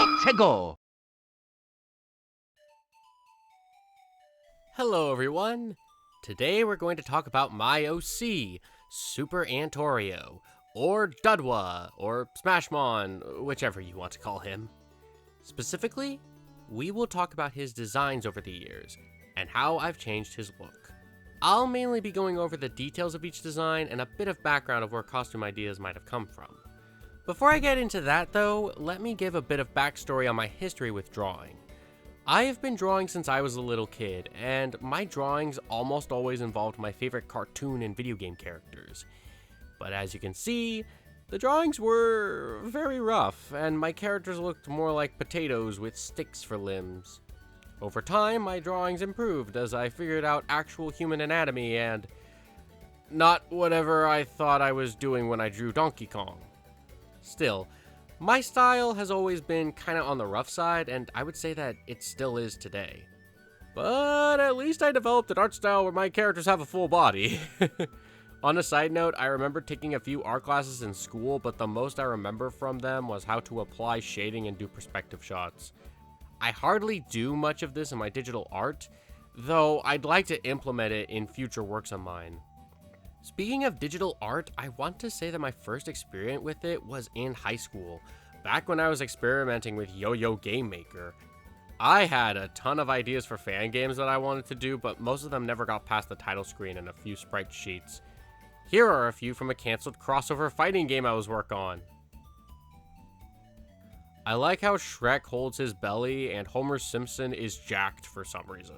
Let's go! Hello everyone! Today we're going to talk about my OC, Super AntOreo, or Dudw, or Smashmon, whichever you want to call him. Specifically, we will talk about his designs over the years, and how I've changed his look. I'll mainly be going over the details of each design and a bit of background of where costume ideas might have come from. Before I get into that though, let me give a bit of backstory on my history with drawing. I have been drawing since I was a little kid, and my drawings almost always involved my favorite cartoon and video game characters. But as you can see, the drawings were very rough, and my characters looked more like potatoes with sticks for limbs. Over time, my drawings improved as I figured out actual human anatomy and not whatever I thought I was doing when I drew Donkey Kong. Still, my style has always been kinda on the rough side, and I would say that it still is today. But at least I developed an art style where my characters have a full body. On a side note, I remember taking a few art classes in school, but the most I remember from them was how to apply shading and do perspective shots. I hardly do much of this in my digital art, though I'd like to implement it in future works of mine. Speaking of digital art, I want to say that my first experience with it was in high school, back when I was experimenting with Yo-Yo Game Maker. I had a ton of ideas for fan games that I wanted to do, but most of them never got past the title screen and a few sprite sheets. Here are a few from a cancelled crossover fighting game I was working on. I like how Shrek holds his belly and Homer Simpson is jacked for some reason.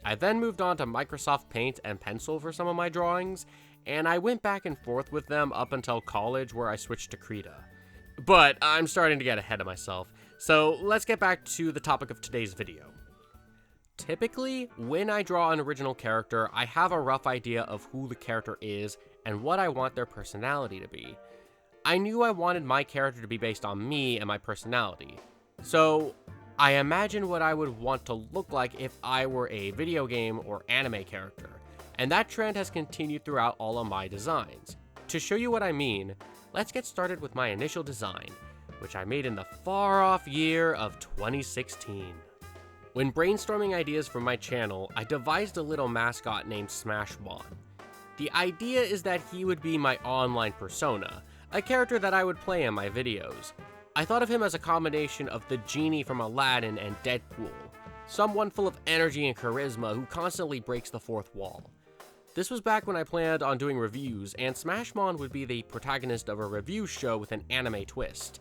I then moved on to Microsoft Paint and Pencil for some of my drawings, and I went back and forth with them up until college where I switched to Krita. But I'm starting to get ahead of myself, so let's get back to the topic of today's video. Typically, when I draw an original character, I have a rough idea of who the character is and what I want their personality to be. I knew I wanted my character to be based on me and my personality, so I imagined what I would want to look like if I were a video game or anime character, and that trend has continued throughout all of my designs. To show you what I mean, let's get started with my initial design, which I made in the far-off year of 2016. When brainstorming ideas for my channel, I devised a little mascot named Smashmon. The idea is that he would be my online persona, a character that I would play in my videos. I thought of him as a combination of the genie from Aladdin and Deadpool, someone full of energy and charisma who constantly breaks the fourth wall. This was back when I planned on doing reviews, and Smashmon would be the protagonist of a review show with an anime twist.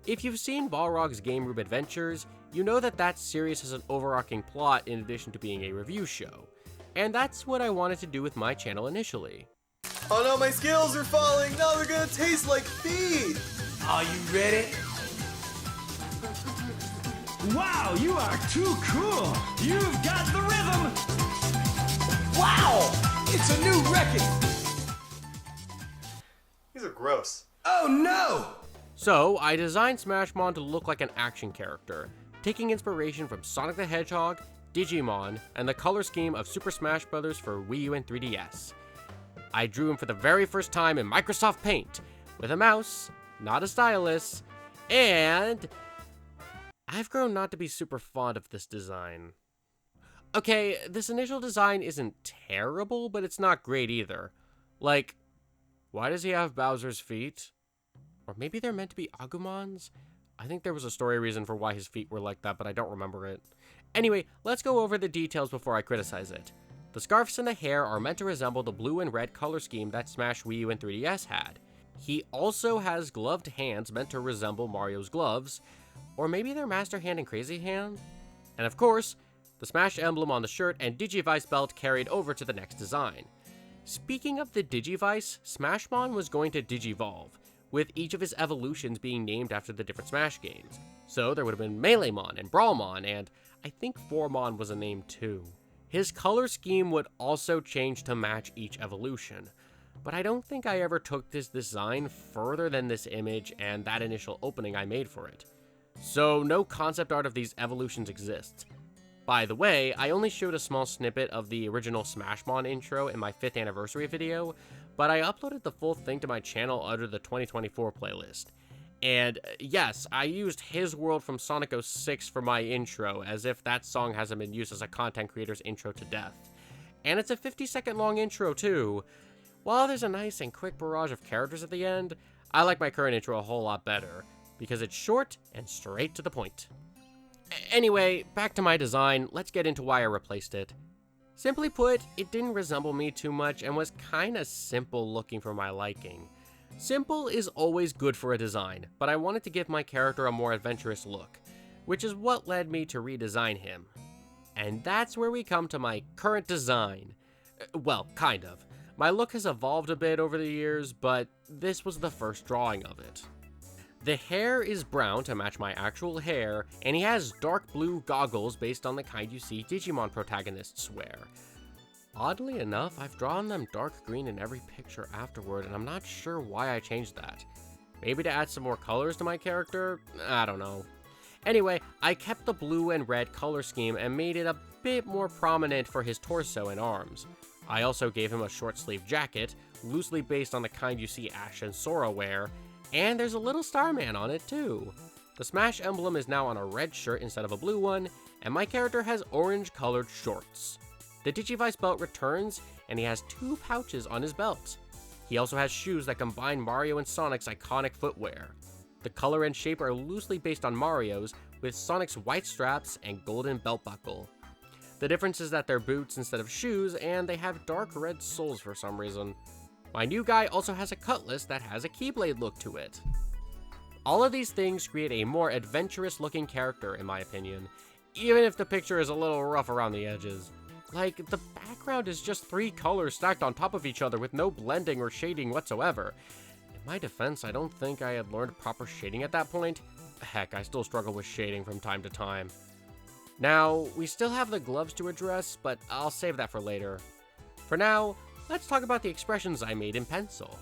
If you've seen Balrog's Game Room Adventures, you know that series has an overarching plot in addition to being a review show. And that's what I wanted to do with my channel initially. Oh no, my scales are falling! Now they're gonna taste like feet! Are you ready? Wow, you are too cool! You've got the rhythm! Wow! It's a new record! These are gross. Oh no! So, I designed Smashmon to look like an action character, taking inspiration from Sonic the Hedgehog, Digimon, and the color scheme of Super Smash Bros. For Wii U and 3DS. I drew him for the very first time in Microsoft Paint, with a mouse, not a stylus, and I've grown not to be super fond of this design. Okay, this initial design isn't terrible, but it's not great either. Like, why does he have Bowser's feet? Or maybe they're meant to be Agumon's? I think there was a story reason for why his feet were like that, but I don't remember it. Anyway, let's go over the details before I criticize it. The scarves and the hair are meant to resemble the blue and red color scheme that Smash Wii U and 3DS had. He also has gloved hands meant to resemble Mario's gloves, or maybe they're Master Hand and Crazy Hand? And of course, the Smash emblem on the shirt and Digivice belt carried over to the next design. Speaking of the Digivice, Smashmon was going to Digivolve, with each of his evolutions being named after the different Smash games. So there would have been Meleemon and Brawlmon, and I think Formon was a name too. His color scheme would also change to match each evolution, but I don't think I ever took this design further than this image and that initial opening I made for it. So no concept art of these evolutions exists. By the way, I only showed a small snippet of the original Smashmon intro in my 5th anniversary video, but I uploaded the full thing to my channel under the 2024 playlist. And yes, I used his world from Sonic 06 for my intro, as if that song hasn't been used as a content creator's intro to death. And it's a 50-second long intro too. While there's a nice and quick barrage of characters at the end, I like my current intro a whole lot better, because it's short and straight to the point. Anyway, back to my design, let's get into why I replaced it. Simply put, it didn't resemble me too much and was kinda simple looking for my liking. Simple is always good for a design, but I wanted to give my character a more adventurous look, which is what led me to redesign him. And that's where we come to my current design. Well, kind of. My look has evolved a bit over the years, but this was the first drawing of it. The hair is brown to match my actual hair, and he has dark blue goggles based on the kind you see Digimon protagonists wear. Oddly enough, I've drawn them dark green in every picture afterward, and I'm not sure why I changed that. Maybe to add some more colors to my character? I don't know. Anyway, I kept the blue and red color scheme and made it a bit more prominent for his torso and arms. I also gave him a short sleeve jacket, loosely based on the kind you see Ash and Sora wear, and there's a little Starman on it too. The Smash emblem is now on a red shirt instead of a blue one, and my character has orange colored shorts. The Digivice belt returns, and he has 2 pouches on his belt. He also has shoes that combine Mario and Sonic's iconic footwear. The color and shape are loosely based on Mario's, with Sonic's white straps and golden belt buckle. The difference is that they're boots instead of shoes, and they have dark red soles for some reason. My new guy also has a cutlass that has a Keyblade look to it. All of these things create a more adventurous looking character in my opinion, even if the picture is a little rough around the edges. Like, the background is just 3 colors stacked on top of each other with no blending or shading whatsoever. In my defense, I don't think I had learned proper shading at that point. Heck, I still struggle with shading from time to time. Now, we still have the gloves to address, but I'll save that for later. For now, let's talk about the expressions I made in pencil.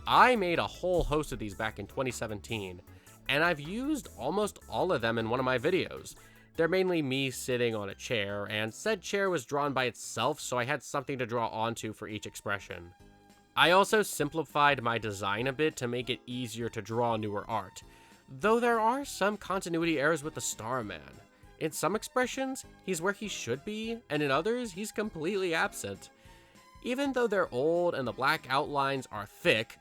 I made a whole host of these back in 2017, and I've used almost all of them in one of my videos. They're mainly me sitting on a chair, and said chair was drawn by itself, so I had something to draw onto for each expression. I also simplified my design a bit to make it easier to draw newer art, though there are some continuity errors with the Starman. In some expressions, he's where he should be, and in others, he's completely absent. Even though they're old and the black outlines are thick,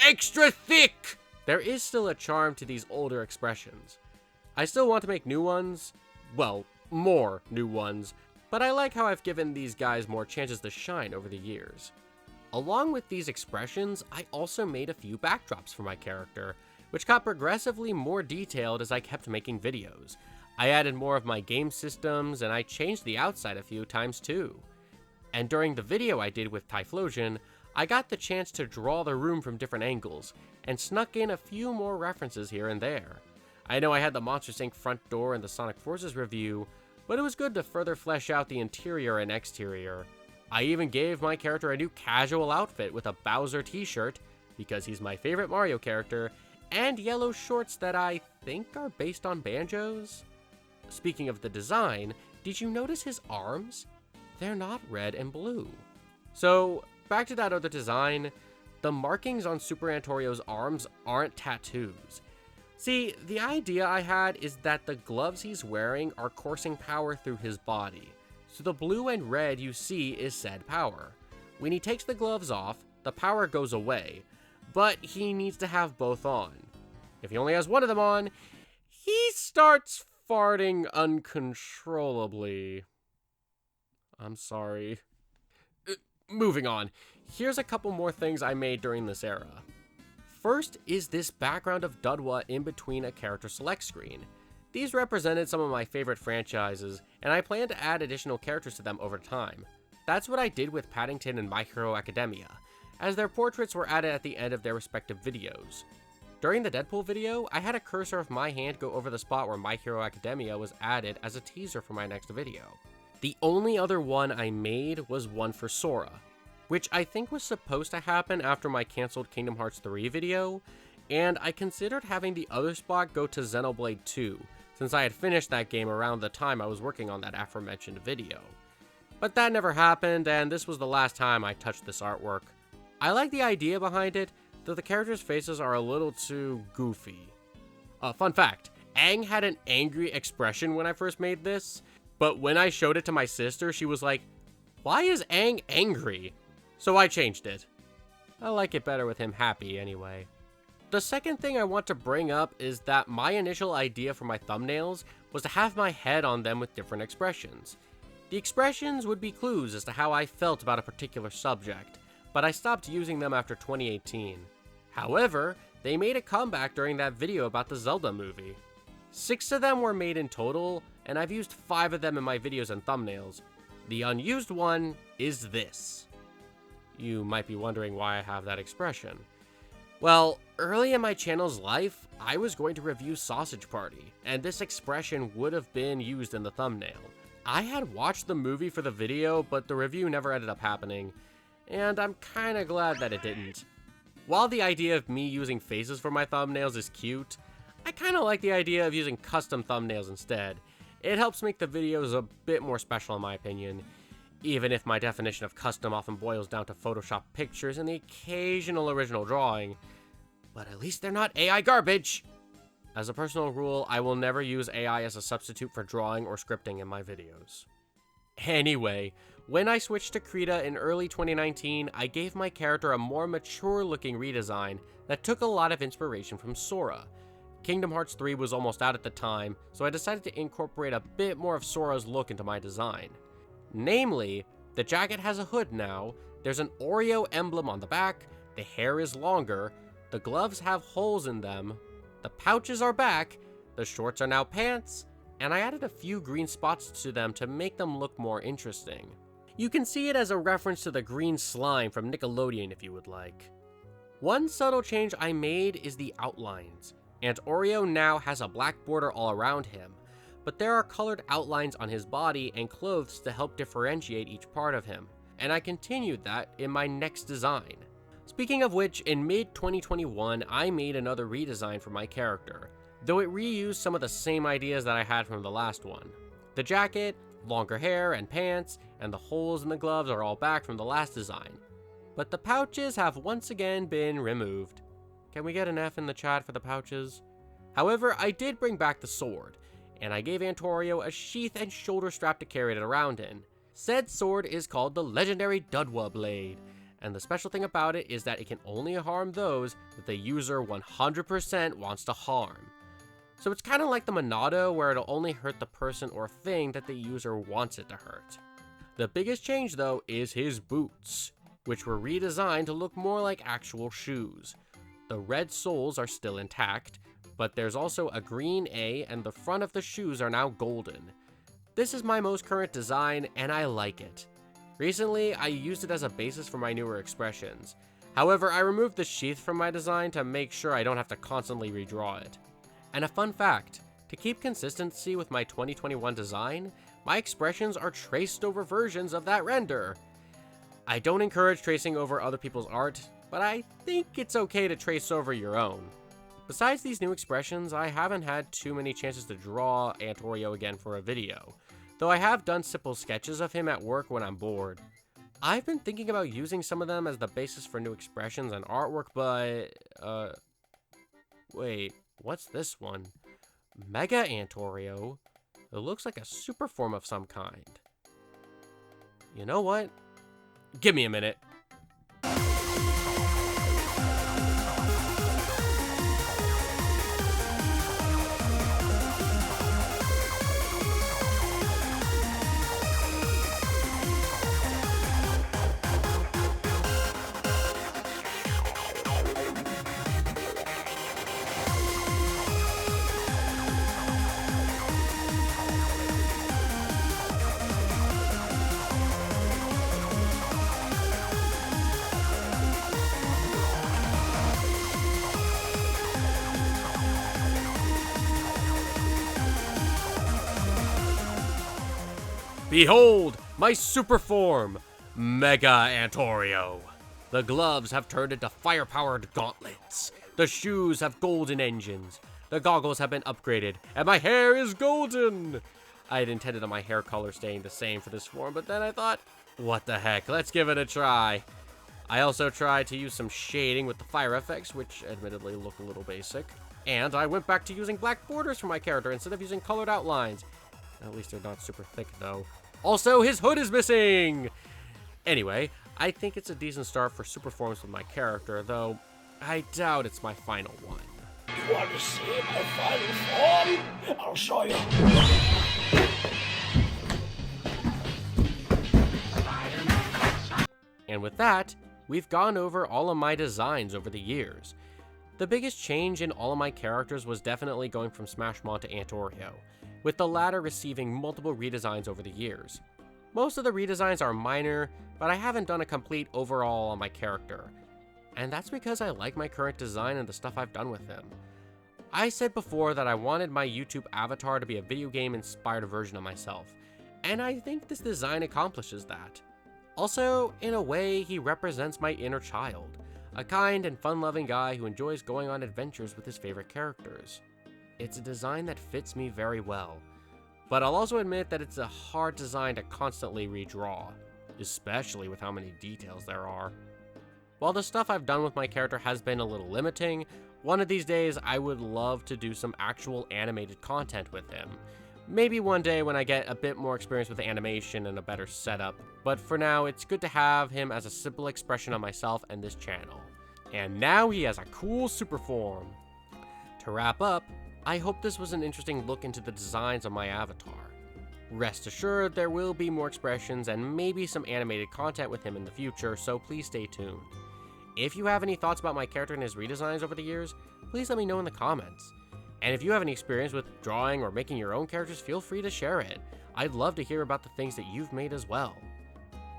extra thick, there is still a charm to these older expressions. I still want to make new ones, well, more new ones, but I like how I've given these guys more chances to shine over the years. Along with these expressions, I also made a few backdrops for my character, which got progressively more detailed as I kept making videos. I added more of my game systems, and I changed the outside a few times too. And during the video I did with Typhlosion, I got the chance to draw the room from different angles, and snuck in a few more references here and there. I know I had the Monsters Inc. front door in the Sonic Forces review, but it was good to further flesh out the interior and exterior. I even gave my character a new casual outfit with a Bowser t-shirt, because he's my favorite Mario character, and yellow shorts that I think are based on Banjo's. Speaking of the design, did you notice his arms? They're not red and blue. So, back to that other design, the markings on Super AntOreo's arms aren't tattoos. See, the idea I had is that the gloves he's wearing are coursing power through his body, so the blue and red you see is said power. When he takes the gloves off, the power goes away, but he needs to have both on. If he only has one of them on, he starts farting uncontrollably. I'm sorry. Moving on, here's a couple more things I made during this era. First is this background of Dudw in between a character select screen. These represented some of my favorite franchises, and I plan to add additional characters to them over time. That's what I did with Paddington and My Hero Academia, as their portraits were added at the end of their respective videos. During the Deadpool video, I had a cursor of my hand go over the spot where My Hero Academia was added as a teaser for my next video. The only other one I made was one for Sora, which I think was supposed to happen after my cancelled Kingdom Hearts 3 video, and I considered having the other spot go to Xenoblade 2, since I had finished that game around the time I was working on that aforementioned video. But that never happened, and this was the last time I touched this artwork. I like the idea behind it, though the characters' faces are a little too goofy. Fun fact, Aang had an angry expression when I first made this, but when I showed it to my sister, she was like, "Why is Aang angry?" So I changed it. I like it better with him happy anyway. The second thing I want to bring up is that my initial idea for my thumbnails was to have my head on them with different expressions. The expressions would be clues as to how I felt about a particular subject, but I stopped using them after 2018. However, they made a comeback during that video about the Zelda movie. 6 of them were made in total, and I've used 5 of them in my videos and thumbnails. The unused one is this. You might be wondering why I have that expression. Well, early in my channel's life, I was going to review Sausage Party, and this expression would have been used in the thumbnail. I had watched the movie for the video, but the review never ended up happening, and I'm kinda glad that it didn't. While the idea of me using faces for my thumbnails is cute, I kinda like the idea of using custom thumbnails instead. It helps make the videos a bit more special in my opinion, even if my definition of custom often boils down to Photoshop pictures and the occasional original drawing. But at least they're not AI garbage! As a personal rule, I will never use AI as a substitute for drawing or scripting in my videos. Anyway, when I switched to Krita in early 2019, I gave my character a more mature-looking redesign that took a lot of inspiration from Sora. Kingdom Hearts 3 was almost out at the time, so I decided to incorporate a bit more of Sora's look into my design. Namely, the jacket has a hood now, there's an Oreo emblem on the back, the hair is longer, the gloves have holes in them, the pouches are back, the shorts are now pants, and I added a few green spots to them to make them look more interesting. You can see it as a reference to the green slime from Nickelodeon if you would like. One subtle change I made is the outlines. AntOreo now has a black border all around him, but there are colored outlines on his body and clothes to help differentiate each part of him, and I continued that in my next design. Speaking of which, in mid-2021, I made another redesign for my character, though it reused some of the same ideas that I had from the last one. The jacket, longer hair and pants, and the holes in the gloves are all back from the last design, but the pouches have once again been removed. Can we get an F in the chat for the pouches? However, I did bring back the sword, and I gave AntOreo a sheath and shoulder strap to carry it around in. Said sword is called the legendary Dudw blade, and the special thing about it is that it can only harm those that the user 100% wants to harm. So it's kind of like the Monado, where it'll only hurt the person or thing that the user wants it to hurt. The biggest change though is his boots, which were redesigned to look more like actual shoes. The red soles are still intact, but there's also a green A and the front of the shoes are now golden. This is my most current design and I like it. Recently, I used it as a basis for my newer expressions. However, I removed the sheath from my design to make sure I don't have to constantly redraw it. And a fun fact, to keep consistency with my 2021 design, my expressions are traced over versions of that render. I don't encourage tracing over other people's art, but I think it's okay to trace over your own. Besides these new expressions, I haven't had too many chances to draw AntOreo again for a video, though I have done simple sketches of him at work when I'm bored. I've been thinking about using some of them as the basis for new expressions and artwork, but, wait, what's this one? Mega AntOreo? It looks like a super form of some kind. You know what? Give me a minute. Behold, my super form, Mega AntOreo. The gloves have turned into fire-powered gauntlets. The shoes have golden engines. The goggles have been upgraded, and my hair is golden. I had intended on my hair color staying the same for this form, but then I thought, what the heck, let's give it a try. I also tried to use some shading with the fire effects, which admittedly look a little basic. And I went back to using black borders for my character instead of using colored outlines. At least they're not super thick, though. Also, his hood is missing! Anyway, I think it's a decent start for super forms with my character, though I doubt it's my final one. You want to see my final form? I'll show you. And with that, we've gone over all of my designs over the years. The biggest change in all of my characters was definitely going from Smashmon to AntOreo, with the latter receiving multiple redesigns over the years. Most of the redesigns are minor, but I haven't done a complete overhaul on my character. And that's because I like my current design and the stuff I've done with him. I said before that I wanted my YouTube avatar to be a video game inspired version of myself, and I think this design accomplishes that. Also, in a way, he represents my inner child, a kind and fun-loving guy who enjoys going on adventures with his favorite characters. It's a design that fits me very well, but I'll also admit that it's a hard design to constantly redraw, especially with how many details there are. While the stuff I've done with my character has been a little limiting, one of these days I would love to do some actual animated content with him. Maybe one day when I get a bit more experience with animation and a better setup, but for now it's good to have him as a simple expression of myself and this channel. And now he has a cool super form. To wrap up, I hope this was an interesting look into the designs of my avatar. Rest assured there will be more expressions and maybe some animated content with him in the future, so please stay tuned. If you have any thoughts about my character and his redesigns over the years, please let me know in the comments. And if you have any experience with drawing or making your own characters, feel free to share it. I'd love to hear about the things that you've made as well.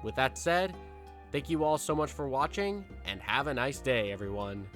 With that said, thank you all so much for watching, and have a nice day, everyone.